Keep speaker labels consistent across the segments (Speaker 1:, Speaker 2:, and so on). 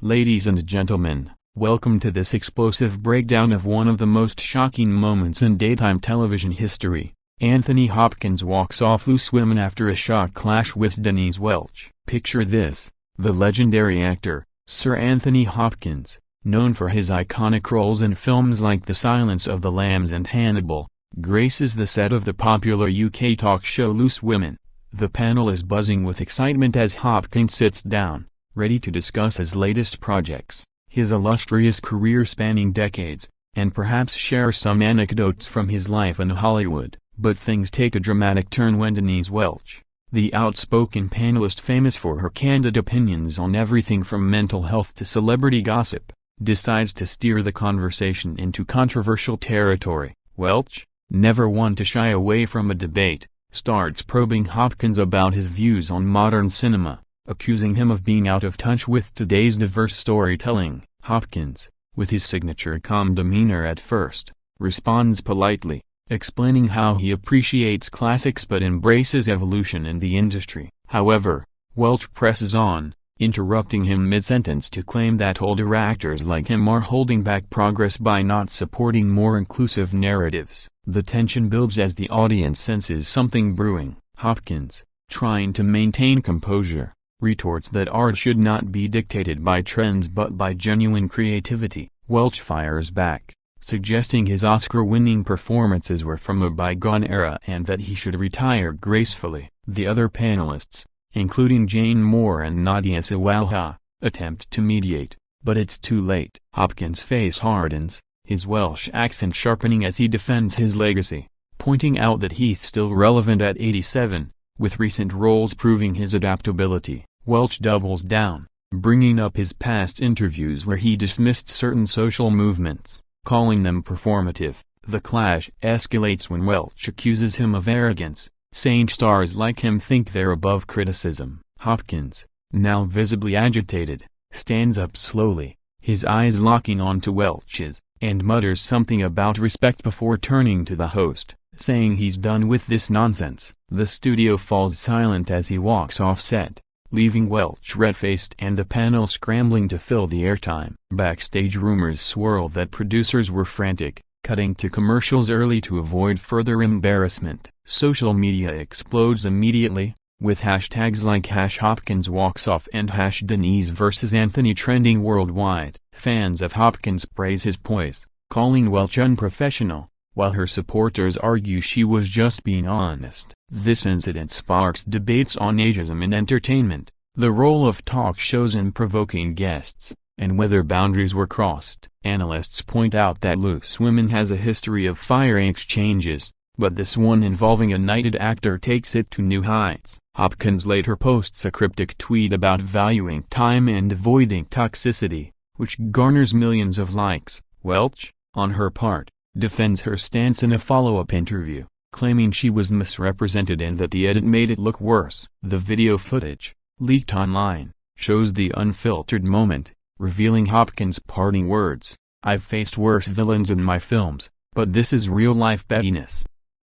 Speaker 1: Ladies and gentlemen, welcome to this explosive breakdown of one of the most shocking moments in daytime television history. Anthony Hopkins walks off loose women after a shock clash with Denise Welch. Picture this: the legendary actor, Sir Anthony Hopkins, known for his iconic roles in films like The Silence of the Lambs and Hannibal, graces the set of the popular UK talk show Loose Women. The panel is buzzing with excitement as Hopkins sits down, ready to discuss his latest projects, his illustrious career spanning decades, and perhaps share some anecdotes from his life in Hollywood. But things take a dramatic turn when Denise Welch, the outspoken panelist famous for her candid opinions on everything from mental health to celebrity gossip, decides to steer the conversation into controversial territory. Welch, never one to shy away from a debate, starts probing Hopkins about his views on modern cinema, accusing him of being out of touch with today's diverse storytelling. Hopkins, with his signature calm demeanor at first, responds politely, explaining how he appreciates classics but embraces evolution in the industry. However, Welch presses on, interrupting him mid-sentence to claim that older actors like him are holding back progress by not supporting more inclusive narratives. The tension builds as the audience senses something brewing. Hopkins, trying to maintain composure, retorts that art should not be dictated by trends but by genuine creativity. Welch fires back, suggesting his Oscar-winning performances were from a bygone era and that he should retire gracefully. The other panelists, including Jane Moore and Nadia Sawalha, attempt to mediate, but it's too late. Hopkins' face hardens, his Welsh accent sharpening as he defends his legacy, pointing out that he's still relevant at 87, with recent roles proving his adaptability. Welch doubles down, bringing up his past interviews where he dismissed certain social movements, calling them performative. The clash escalates when Welch accuses him of arrogance, saying stars like him think they're above criticism. Hopkins, now visibly agitated, stands up slowly, his eyes locking onto Welch's, and mutters something about respect before turning to the host, saying he's done with this nonsense. The studio falls silent as he walks off set, leaving Welch red-faced and the panel scrambling to fill the airtime. Backstage rumors swirl that producers were frantic, cutting to commercials early to avoid further embarrassment. Social media explodes immediately, with hashtags like #HopkinsWalksOff and #Denise vs Anthony trending worldwide. Fans of Hopkins praise his poise, calling Welch unprofessional, while her supporters argue she was just being honest. This incident sparks debates on ageism in entertainment, the role of talk shows in provoking guests, and whether boundaries were crossed. Analysts point out that Loose Women has a history of fiery exchanges, but this one involving a knighted actor takes it to new heights. Hopkins later posts a cryptic tweet about valuing time and avoiding toxicity, which garners millions of likes. Welch, on her part, defends her stance in a follow-up interview, claiming she was misrepresented and that the edit made it look worse. The video footage, leaked online, shows the unfiltered moment, revealing Hopkins' parting words: "I've faced worse villains in my films, but this is real-life pettiness."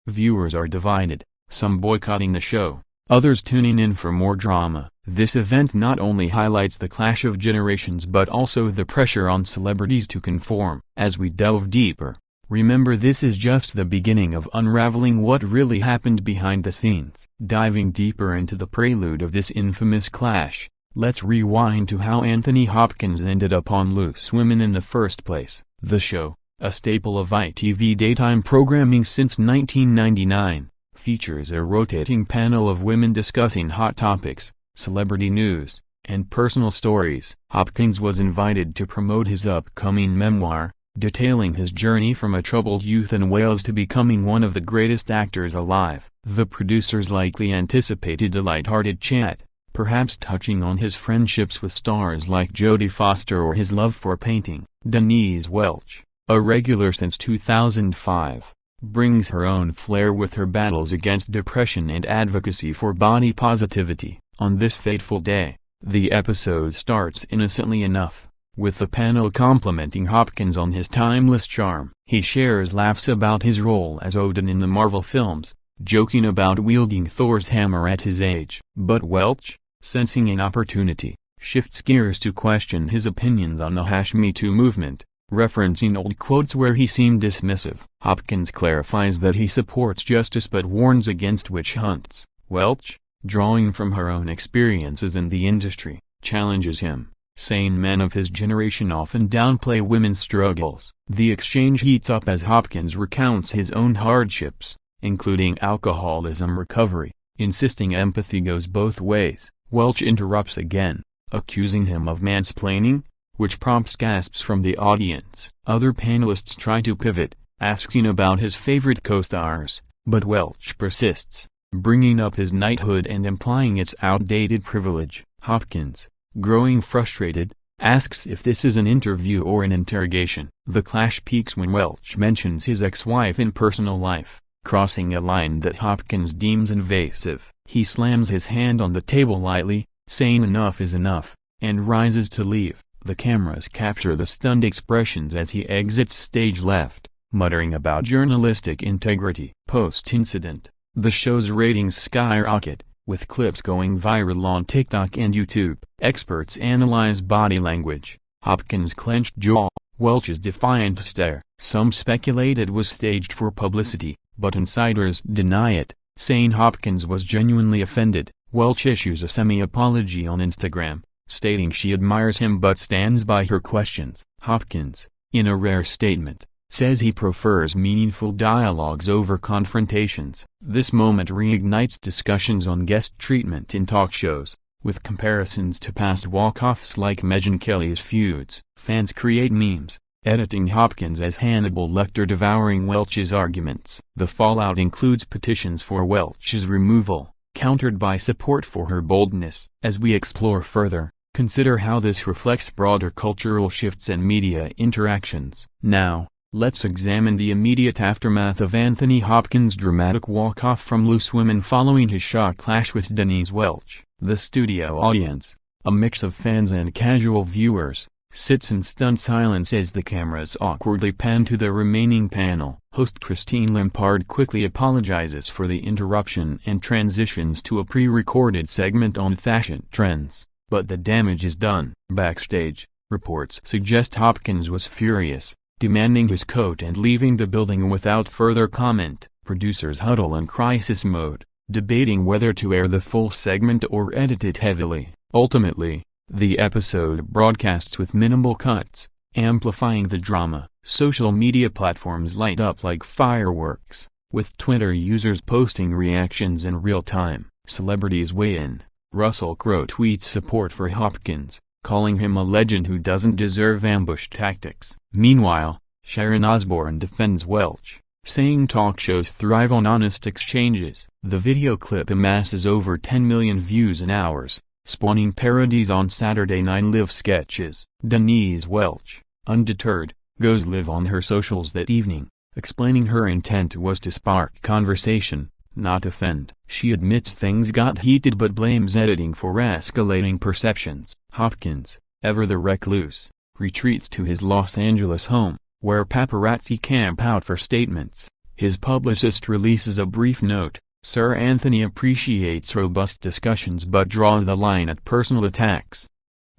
Speaker 1: Viewers are divided, some boycotting the show, others tuning in for more drama. This event not only highlights the clash of generations but also the pressure on celebrities to conform. As we delve deeper, remember this is just the beginning of unraveling what really happened behind the scenes. Diving deeper into the prelude of this infamous clash, let's rewind to how Anthony Hopkins ended up on Loose Women in the first place. The show, a staple of ITV daytime programming since 1999, features a rotating panel of women discussing hot topics, celebrity news, and personal stories. Hopkins was invited to promote his upcoming memoir, detailing his journey from a troubled youth in Wales to becoming one of the greatest actors alive. The producers likely anticipated a light-hearted chat, perhaps touching on his friendships with stars like Jodie Foster or his love for painting. Denise Welch, a regular since 2005, brings her own flair with her battles against depression and advocacy for body positivity. On this fateful day, the episode starts innocently enough, with the panel complimenting Hopkins on his timeless charm. He shares laughs about his role as Odin in the Marvel films, joking about wielding Thor's hammer at his age. But Welch, sensing an opportunity, shifts gears to question his opinions on the #Me Too movement, referencing old quotes where he seemed dismissive. Hopkins clarifies that he supports justice but warns against witch hunts. Welch, drawing from her own experiences in the industry, challenges him, saying men of his generation often downplay women's struggles. The exchange heats up as Hopkins recounts his own hardships, including alcoholism recovery, insisting empathy goes both ways. Welch interrupts again, accusing him of mansplaining, which prompts gasps from the audience. Other panelists try to pivot, asking about his favorite co-stars, but Welch persists, bringing up his knighthood and implying its outdated privilege. Hopkins, growing frustrated, asks if this is an interview or an interrogation. The clash peaks when Welch mentions his ex-wife in personal life, crossing a line that Hopkins deems invasive. He slams his hand on the table lightly, saying enough is enough, and rises to leave. The cameras capture the stunned expressions as he exits stage left, muttering about journalistic integrity. Post-incident, the show's ratings skyrocket, with clips going viral on TikTok and YouTube. Experts analyze body language, Hopkins' clenched jaw, Welch's defiant stare. Some speculate it was staged for publicity, but insiders deny it, saying Hopkins was genuinely offended. Welch issues a semi-apology on Instagram, stating she admires him but stands by her questions. Hopkins, in a rare statement, says he prefers meaningful dialogues over confrontations. This moment reignites discussions on guest treatment in talk shows, with comparisons to past walk-offs like Megyn Kelly's Feuds. Fans create memes, editing Hopkins as Hannibal Lecter devouring Welch's arguments. The fallout includes petitions for Welch's removal, countered by support for her boldness. As we explore further, consider how this reflects broader cultural shifts and media interactions. Now, let's examine the immediate aftermath of Anthony Hopkins' dramatic walk-off from Loose Women following his shock clash with Denise Welch. The studio audience, a mix of fans and casual viewers, sits in stunned silence as the cameras awkwardly pan to the remaining panel. Host Christine Lampard quickly apologizes for the interruption and transitions to a pre-recorded segment on fashion trends, but the damage is done. Backstage, reports suggest Hopkins was furious, demanding his coat and leaving the building without further comment. Producers huddle in crisis mode, debating whether to air the full segment or edit it heavily. Ultimately, the episode broadcasts with minimal cuts, amplifying the drama. Social media platforms light up like fireworks, with Twitter users posting reactions in real time. Celebrities weigh in. Russell Crowe tweets support for Hopkins, calling him a legend who doesn't deserve ambush tactics. Meanwhile, Sharon Osbourne defends Welch, saying talk shows thrive on honest exchanges. The video clip amasses over 10 million views in hours, spawning parodies on Saturday Night Live sketches. Denise Welch, undeterred, goes live on her socials that evening, explaining her intent was to spark conversation, not offend. She admits things got heated but blames editing for escalating perceptions. Hopkins, ever the recluse, retreats to his Los Angeles home, where paparazzi camp out for statements. His publicist releases a brief note: Sir Anthony appreciates robust discussions but draws the line at personal attacks.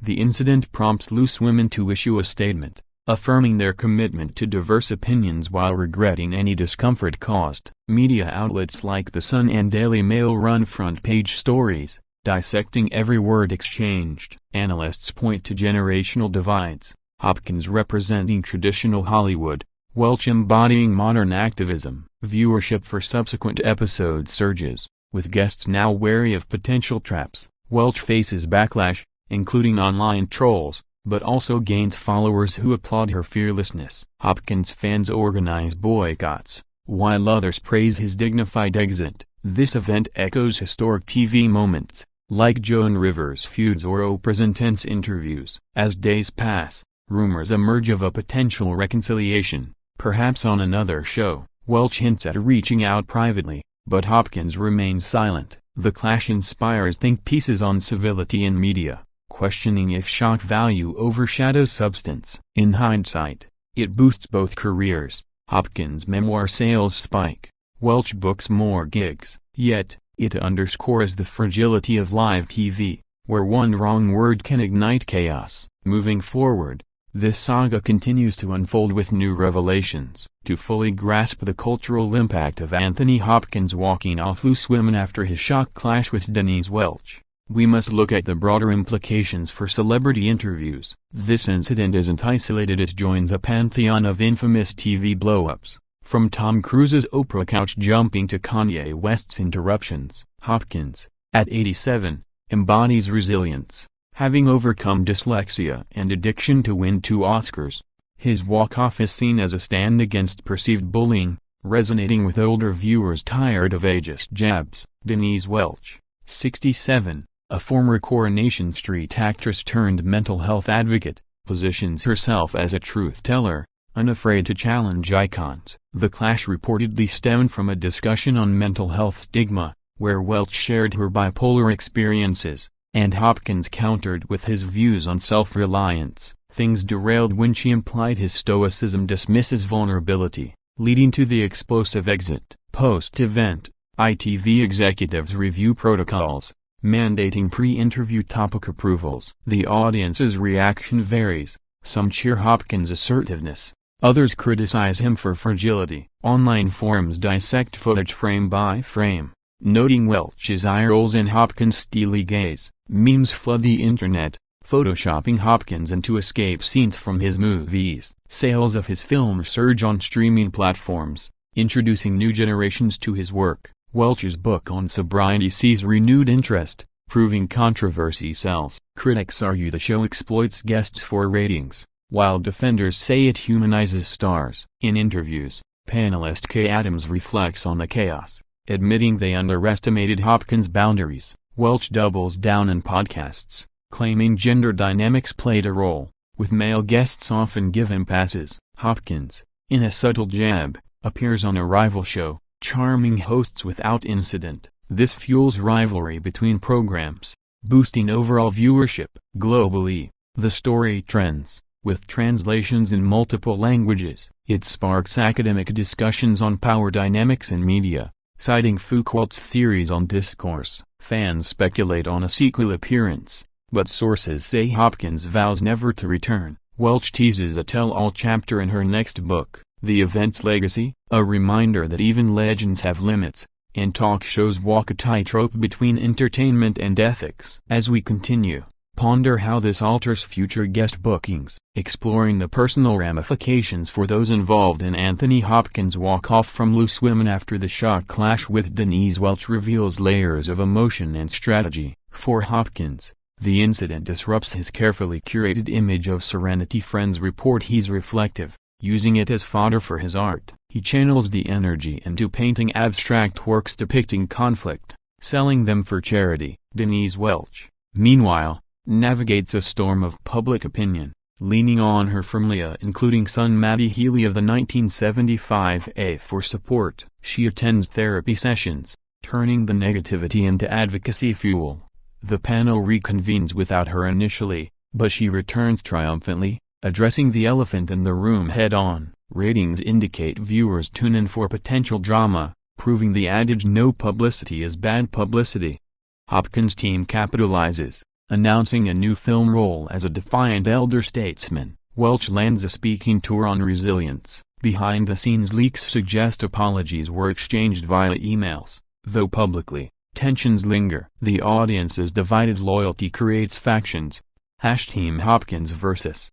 Speaker 1: The incident prompts Loose Women to issue a statement, affirming their commitment to diverse opinions while regretting any discomfort caused. Media outlets like The Sun and Daily Mail run front-page stories, dissecting every word exchanged. Analysts point to generational divides, Hopkins representing traditional Hollywood, Welch embodying modern activism. Viewership for subsequent episodes surges, with guests now wary of potential traps. Welch faces backlash, including online trolls, but also gains followers who applaud her fearlessness. Hopkins fans organize boycotts, while others praise his dignified exit. This event echoes historic TV moments, like Joan Rivers' feuds or Oprah's intense interviews. As days pass, rumors emerge of a potential reconciliation, perhaps on another show. Welch hints at reaching out privately, but Hopkins remains silent. The clash inspires think pieces on civility in media, questioning if shock value overshadows substance. In hindsight, it boosts both careers. Hopkins' memoir sales spike, Welch books more gigs. Yet, it underscores the fragility of live TV. where one wrong word can ignite chaos. Moving forward, this saga continues to unfold with new revelations. To fully grasp the cultural impact of Anthony Hopkins walking off loose women after his shock clash with Denise Welch, we must look at the broader implications for celebrity interviews. This incident isn't isolated, it joins a pantheon of infamous TV blow-ups. From Tom Cruise's Oprah couch jumping to Kanye West's interruptions, Hopkins, at 87, embodies resilience, having overcome dyslexia and addiction to win 2 Oscars. His walk-off is seen as a stand against perceived bullying, resonating with older viewers tired of ageist jabs. Denise Welch, 67, a former Coronation Street actress turned mental health advocate, positions herself as a truth-teller, unafraid to challenge icons. The clash reportedly stemmed from a discussion on mental health stigma, where Welch shared her bipolar experiences, and Hopkins countered with his views on self-reliance. Things derailed when she implied his stoicism dismisses vulnerability, leading to the explosive exit. Post-event, ITV executives review protocols, mandating pre-interview topic approvals. The audience's reaction varies. Some cheer Hopkins' assertiveness, others criticize him for fragility. Online forums dissect footage frame by frame, noting Welch's eye rolls and Hopkins' steely gaze. Memes flood the internet, photoshopping Hopkins into escape scenes from his movies. Sales of his film surge on streaming platforms, introducing new generations to his work. Welch's book on sobriety sees renewed interest, proving controversy sells. Critics argue the show exploits guests for ratings, while defenders say it humanizes stars. In interviews, panelist Kay Adams reflects on the chaos, admitting they underestimated Hopkins' boundaries. Welch doubles down in podcasts, claiming gender dynamics played a role, with male guests often given passes. Hopkins, in a subtle jab, appears on a rival show, charming hosts without incident. This fuels rivalry between programs, boosting overall viewership. Globally, the story trends, with translations in multiple languages. It sparks academic discussions on power dynamics in media, citing Foucault's theories on discourse. Fans speculate on a sequel appearance, but sources say Hopkins vows never to return. Welch teases a tell-all chapter in her next book, The Event's Legacy, a reminder that even legends have limits, and talk shows walk a tightrope between entertainment and ethics. As we continue, ponder how this alters future guest bookings, exploring the personal ramifications for those involved in Anthony Hopkins' walk-off from loose women after the shock clash with Denise Welch reveals layers of emotion and strategy. For Hopkins, the incident disrupts his carefully curated image of serenity. Friends report he's reflective, using it as fodder for his art. He channels the energy into painting abstract works depicting conflict, selling them for charity. Denise Welch, meanwhile, navigates a storm of public opinion, leaning on her family, including son Matty Healy of the 1975 A for support. She attends therapy sessions, turning the negativity into advocacy fuel. The panel reconvenes without her initially, but she returns triumphantly, addressing the elephant in the room head-on. Ratings indicate viewers tune in for potential drama, proving the adage no publicity is bad publicity. Hopkins' team capitalizes, announcing a new film role as a defiant elder statesman. Welch lands a speaking tour on resilience. Behind-the-scenes leaks suggest apologies were exchanged via emails, though publicly, tensions linger. The audience's divided loyalty creates factions. #Team Hopkins vs.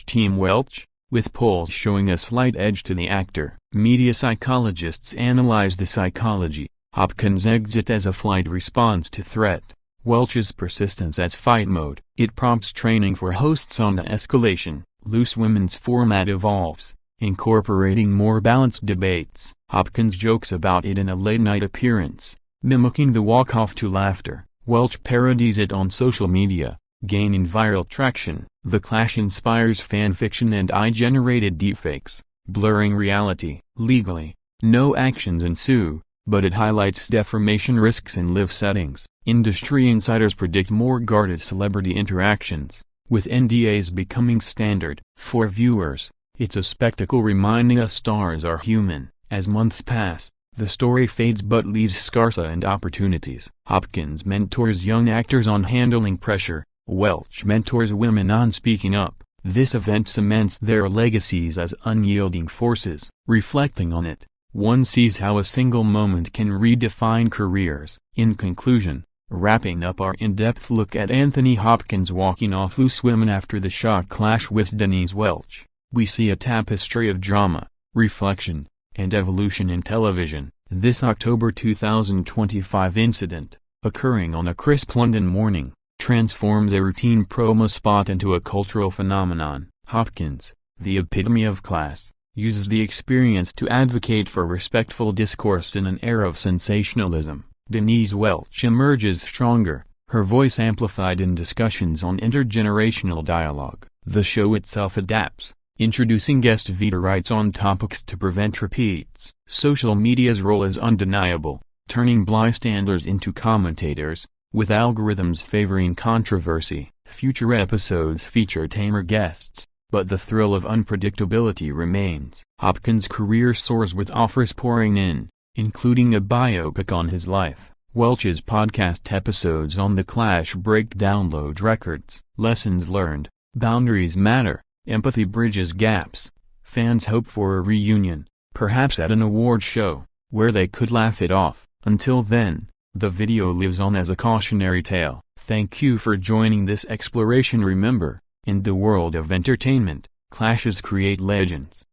Speaker 1: #Team Welch, with polls showing a slight edge to the actor. Media psychologists analyze the psychology. Hopkins' exit as a flight response to threat. Welch's persistence as fight mode. It prompts training for hosts on de-escalation. Loose women's format evolves, incorporating more balanced debates. Hopkins jokes about it in a late-night appearance, mimicking the walk-off to laughter. Welch parodies it on social media, gaining viral traction. The clash inspires fanfiction and AI-generated deepfakes, blurring reality. Legally, no actions ensue, but it highlights defamation risks in live settings. Industry insiders predict more guarded celebrity interactions, with NDAs becoming standard. For viewers, it's a spectacle reminding us stars are human. As months pass, The story fades but leaves scars and opportunities. Hopkins mentors young actors on handling pressure, Welch mentors women on speaking up. This event cements their legacies as unyielding forces. Reflecting on it, one sees how a single moment can redefine careers. In conclusion, wrapping up our in-depth look at Anthony Hopkins walking off loose women after the shock clash with Denise Welch, we see a tapestry of drama, reflection, and evolution in television. This October 2025 incident, occurring on a crisp London morning, transforms a routine promo spot into a cultural phenomenon. Hopkins, the epitome of class, uses the experience to advocate for respectful discourse in an era of sensationalism. Denise Welch emerges stronger, her voice amplified in discussions on intergenerational dialogue. The show itself adapts, introducing guest veterites on topics to prevent repeats. Social media's role is undeniable, turning bystanders into commentators, with algorithms favoring controversy. Future episodes feature tamer guests, but the thrill of unpredictability remains. Hopkins' career soars with offers pouring in, including a biopic on his life. Welch's podcast episodes on the clash break download records. Lessons learned: boundaries matter, empathy bridges gaps. Fans hope for a reunion, perhaps at an award show, where they could laugh it off. Until then, the video lives on as a cautionary tale. Thank you for joining this exploration. Remember, in the world of entertainment, clashes create legends.